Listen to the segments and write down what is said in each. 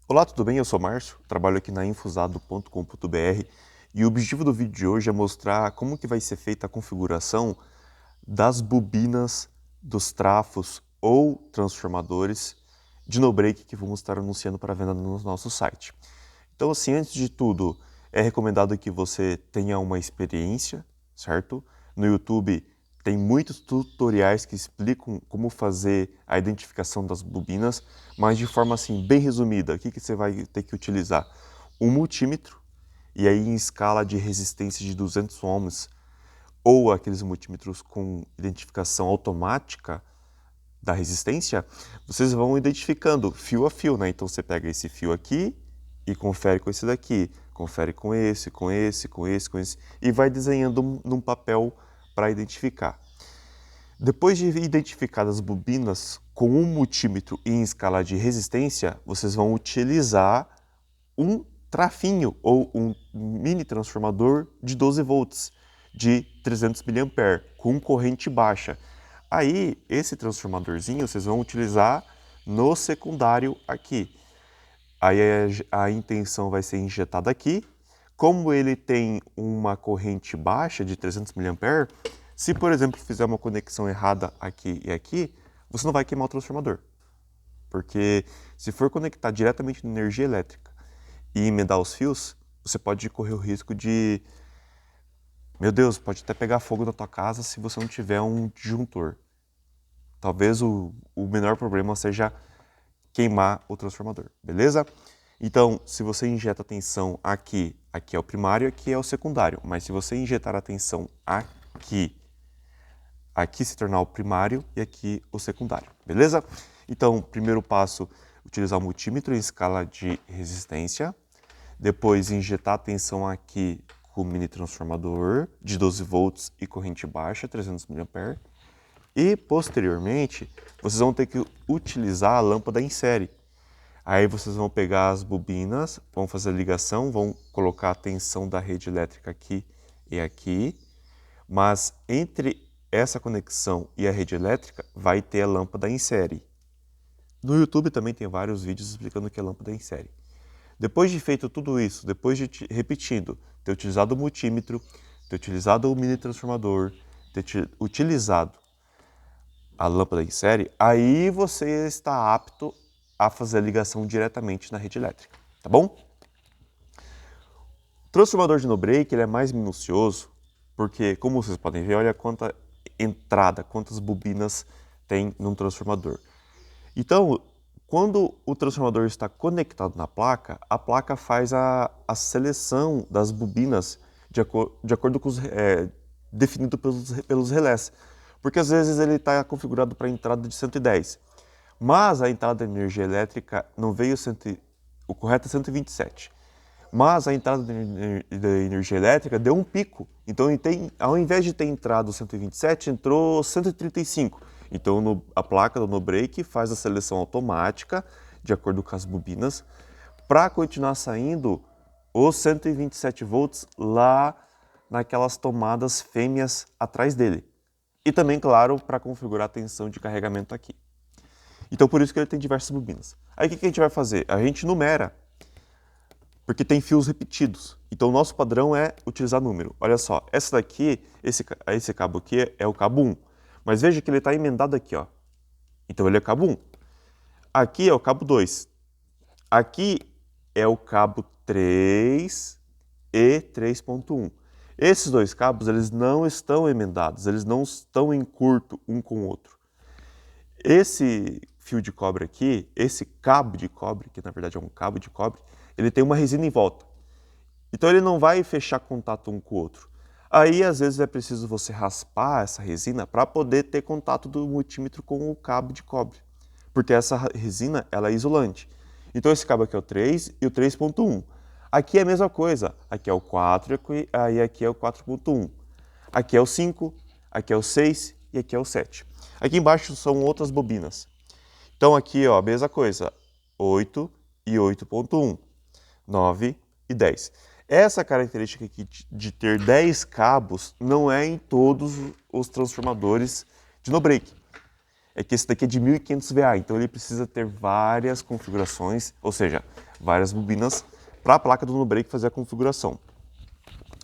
Olá, tudo bem? Eu sou Márcio, trabalho aqui na infusado.com.br e o objetivo do vídeo de hoje é mostrar como que vai ser feita a configuração das bobinas, dos trafos ou transformadores de no-break que vamos estar anunciando para venda no nosso site. Então, assim, antes de tudo, é recomendado que você tenha uma experiência, certo? No YouTube tem muitos tutoriais que explicam como fazer a identificação das bobinas, mas de forma assim bem resumida. O que você vai ter que utilizar? Um multímetro, e aí em escala de resistência de 200 ohms, ou aqueles multímetros com identificação automática da resistência, vocês vão identificando fio a fio, né? Então você pega esse fio aqui e confere com esse daqui, confere com esse, com esse, com esse, com esse, e vai desenhando num papel para identificar. Depois de identificar as bobinas com um multímetro em escala de resistência, vocês vão utilizar um trafinho ou um mini transformador de 12 volts de 300 mA com corrente baixa. Aí, esse transformadorzinho vocês vão utilizar no secundário aqui. Aí a intenção vai ser injetada aqui. Como ele tem uma corrente baixa de 300 mA, se por exemplo fizer uma conexão errada aqui e aqui, você não vai queimar o transformador. Porque se for conectar diretamente na energia elétrica e emendar os fios, você pode correr o risco de, meu Deus, pode até pegar fogo na tua casa se você não tiver um disjuntor. Talvez o menor problema seja queimar o transformador, beleza? Então, se você injeta a tensão aqui, aqui é o primário, aqui é o secundário. Mas se você injetar a tensão aqui, aqui se tornar o primário e aqui o secundário, beleza? Então, primeiro passo, utilizar o multímetro em escala de resistência. Depois, injetar a tensão aqui com o mini transformador de 12 volts e corrente baixa, 300 mA. E, posteriormente, vocês vão ter que utilizar a lâmpada em série. Aí vocês vão pegar as bobinas, vão fazer a ligação, vão colocar a tensão da rede elétrica aqui e aqui, mas entre essa conexão e a rede elétrica vai ter a lâmpada em série. No YouTube também tem vários vídeos explicando o que é lâmpada em série. Depois de feito tudo isso, depois de repetindo, ter utilizado o multímetro, ter utilizado o mini transformador, ter utilizado a lâmpada em série, aí você está apto a fazer a ligação diretamente na rede elétrica, tá bom? O transformador de no-break ele é mais minucioso, porque, como vocês podem ver, olha quanta entrada, quantas bobinas tem num transformador. Então, quando o transformador está conectado na placa, a placa faz a seleção das bobinas de acordo com os definido pelos relés. Porque às vezes ele está configurado para entrada de 110, mas a entrada de energia elétrica não veio o correto é 127. Mas a entrada da energia elétrica deu um pico. Então, ao invés de ter entrado 127, entrou 135. Então, a placa do no-break faz a seleção automática, de acordo com as bobinas, para continuar saindo os 127 volts lá naquelas tomadas fêmeas atrás dele. E também, claro, para configurar a tensão de carregamento aqui. Então, por isso que ele tem diversas bobinas. Aí, o que a gente vai fazer? A gente numera, porque tem fios repetidos. Então, o nosso padrão é utilizar número. Olha só, essa daqui, esse cabo aqui é o cabo 1. Mas veja que ele está emendado aqui, ó. Então, ele é cabo 1. Aqui é o cabo 2. Aqui é o cabo 3 e 3.1. Esses dois cabos, eles não estão emendados, eles não estão em curto um com o outro. Esse fio de cobre aqui, esse cabo de cobre, que na verdade é um cabo de cobre, ele tem uma resina em volta. Então ele não vai fechar contato um com o outro. Aí às vezes é preciso você raspar essa resina para poder ter contato do multímetro com o cabo de cobre. Porque essa resina ela é isolante. Então esse cabo aqui é o 3 e o 3.1. Aqui é a mesma coisa. Aqui é o 4 e aqui é o 4.1. Aqui é o 5, aqui é o 6 e aqui é o 7. Aqui embaixo são outras bobinas. Então aqui, ó, a mesma coisa, 8 e 8.1, 9 e 10. Essa característica aqui de ter 10 cabos não é em todos os transformadores de no-break. É que esse daqui é de 1500 VA, então ele precisa ter várias configurações, ou seja, várias bobinas para a placa do no-break fazer a configuração.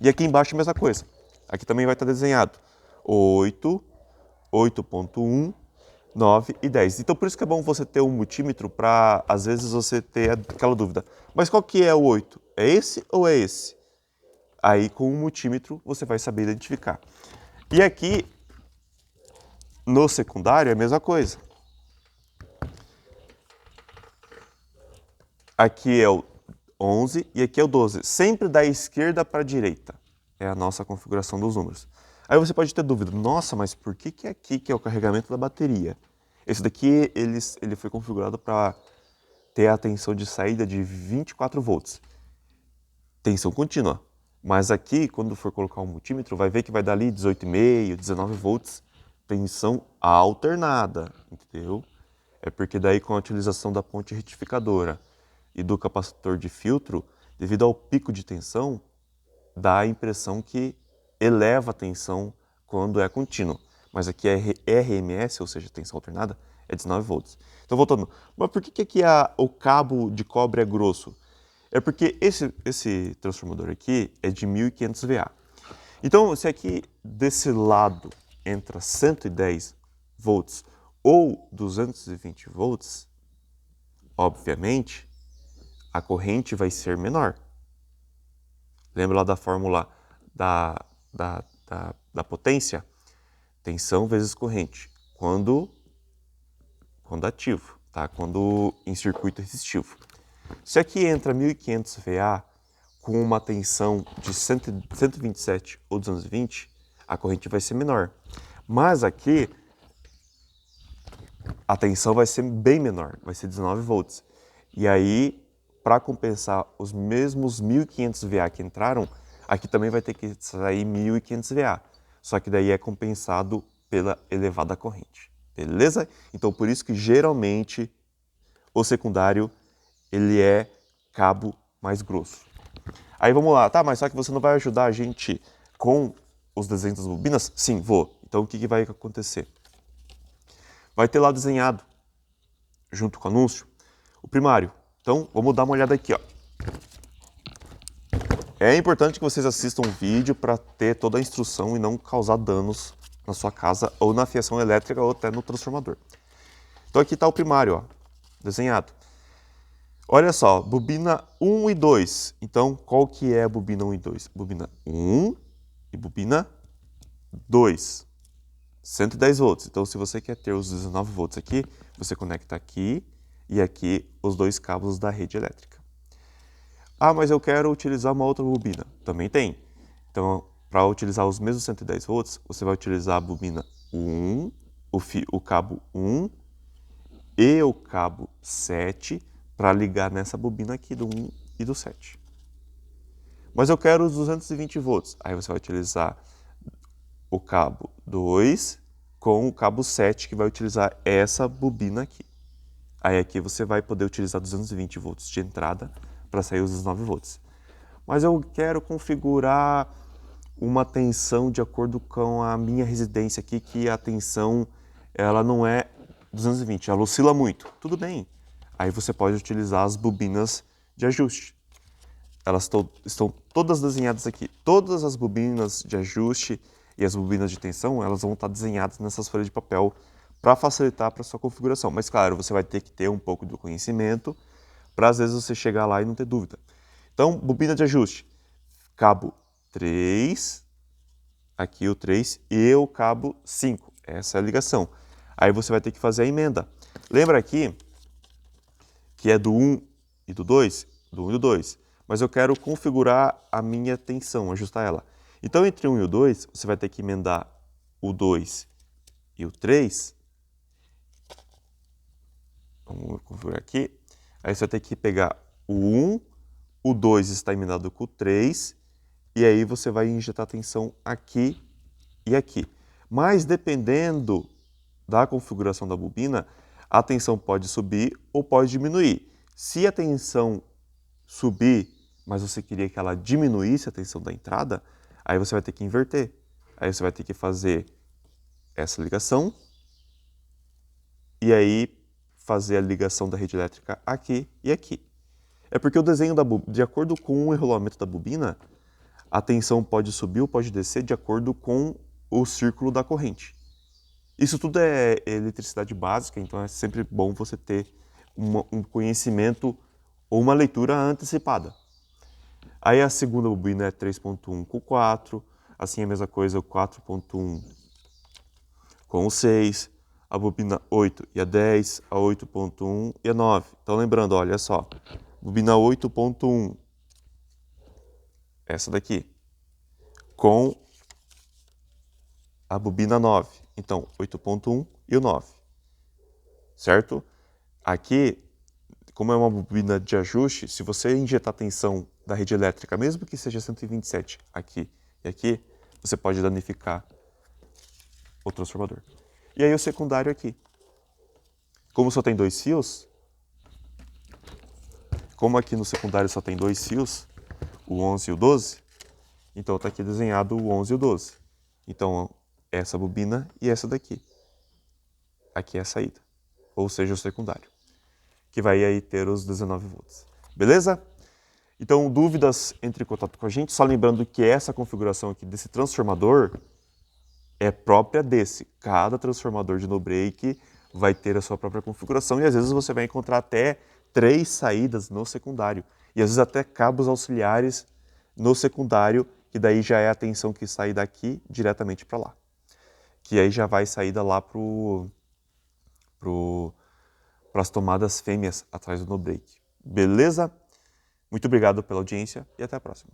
E aqui embaixo a mesma coisa. Aqui também vai estar desenhado 8, 8.1, 9 e 10. Então por isso que é bom você ter um multímetro para, às vezes, você ter aquela dúvida. Mas qual que é o 8? É esse ou é esse? Aí com o multímetro você vai saber identificar. E aqui no secundário é a mesma coisa. Aqui é o 11 e aqui é o 12. Sempre da esquerda para a direita. É a nossa configuração dos números. Aí você pode ter dúvida, nossa, mas por que aqui que é o carregamento da bateria? Esse daqui ele foi configurado para ter a tensão de saída de 24 volts. Tensão contínua. Mas aqui, quando for colocar um multímetro, vai ver que vai dar ali 18,5, 19 volts, tensão alternada, entendeu? É porque daí com a utilização da ponte retificadora e do capacitor de filtro, devido ao pico de tensão, dá a impressão que eleva a tensão quando é contínuo. Mas aqui é RMS, ou seja, tensão alternada, é 19 volts. Então voltando, mas por que aqui o cabo de cobre é grosso? É porque esse transformador aqui é de 1500 VA. Então, se aqui desse lado entra 110 volts ou 220 volts, obviamente, a corrente vai ser menor. Lembra lá da fórmula da potência? Tensão vezes corrente, quando ativo, tá? Quando em circuito resistivo. Se aqui entra 1500 VA com uma tensão de 127 ou 220, a corrente vai ser menor. Mas aqui a tensão vai ser bem menor, vai ser 19 volts. E aí, para compensar os mesmos 1500 VA que entraram, aqui também vai ter que sair 1500 VA. Só que daí é compensado pela elevada corrente. Beleza? Então, por isso que geralmente o secundário ele é cabo mais grosso. Aí vamos lá, tá, mas só que você não vai ajudar a gente com os desenhos das bobinas? Sim, vou. Então o que vai acontecer? Vai ter lá desenhado, junto com o anúncio, o primário. Então vamos dar uma olhada aqui, ó. É importante que vocês assistam o vídeo para ter toda a instrução e não causar danos na sua casa ou na fiação elétrica ou até no transformador. Então aqui está o primário, ó, desenhado. Olha só, bobina 1 e 2. Então, qual que é a bobina 1 e 2? Bobina 1 e bobina 2. 110 volts. Então, se você quer ter os 19 volts aqui, você conecta aqui e aqui os dois cabos da rede elétrica. Ah, mas eu quero utilizar uma outra bobina. Também tem. Então, para utilizar os mesmos 110 volts, você vai utilizar a bobina 1, o cabo 1 e o cabo 7 para ligar nessa bobina aqui do 1 e do 7. Mas eu quero os 220 volts. Aí você vai utilizar o cabo 2 com o cabo 7 que vai utilizar essa bobina aqui. Aí aqui você vai poder utilizar 220 volts de entrada para sair os 19 volts. Mas eu quero configurar uma tensão de acordo com a minha residência aqui, que a tensão ela não é 220, ela oscila muito. Tudo bem. Aí você pode utilizar as bobinas de ajuste. Elas estão todas desenhadas aqui. Todas as bobinas de ajuste e as bobinas de tensão, elas vão estar desenhadas nessas folhas de papel para facilitar para a sua configuração. Mas claro, você vai ter que ter um pouco do conhecimento para às vezes você chegar lá e não ter dúvida. Então, bobina de ajuste, cabo 3, aqui o 3 e o cabo 5. Essa é a ligação. Aí você vai ter que fazer a emenda. Lembra aqui que é do 1 e do 2? Do 1 e do 2. Mas eu quero configurar a minha tensão, ajustar ela. Então, entre o 1 e o 2, você vai ter que emendar o 2 e o 3. Vamos configurar aqui. Aí você vai ter que pegar o 1, o 2 está emendado com o 3, e aí você vai injetar tensão aqui e aqui. Mas dependendo da configuração da bobina, a tensão pode subir ou pode diminuir. Se a tensão subir, mas você queria que ela diminuísse a tensão da entrada, aí você vai ter que inverter. Aí você vai ter que fazer essa ligação e aí fazer a ligação da rede elétrica aqui e aqui. É porque o desenho de acordo com o enrolamento da bobina, a tensão pode subir ou pode descer de acordo com o círculo da corrente. Isso tudo é eletricidade básica, então é sempre bom você ter um conhecimento ou uma leitura antecipada. Aí a segunda bobina é 3.1 com 4, assim a mesma coisa o 4.1 com o 6, a bobina 8 e a 10, a 8.1 e a 9. Então lembrando, olha só, bobina 8.1, essa daqui, com a bobina 9. Então, 8.1 e o 9, certo? Aqui, como é uma bobina de ajuste, se você injetar tensão da rede elétrica, mesmo que seja 127 aqui e aqui, você pode danificar o transformador. E aí o secundário aqui. Como só tem 2 fios, como aqui no secundário só tem 2 fios, o 11 e o 12, então está aqui desenhado o 11 e o 12. Então, essa bobina e essa daqui. Aqui é a saída, ou seja, o secundário, que vai aí ter os 19 volts. Beleza? Então, dúvidas, entre em contato com a gente. Só lembrando que essa configuração aqui desse transformador é própria desse. Cada transformador de no-break vai ter a sua própria configuração e às vezes você vai encontrar até 3 saídas no secundário. E às vezes até cabos auxiliares no secundário, que daí já é a tensão que sai daqui diretamente para lá. Que aí já vai saída lá para as tomadas fêmeas atrás do no-break. Beleza? Muito obrigado pela audiência e até a próxima.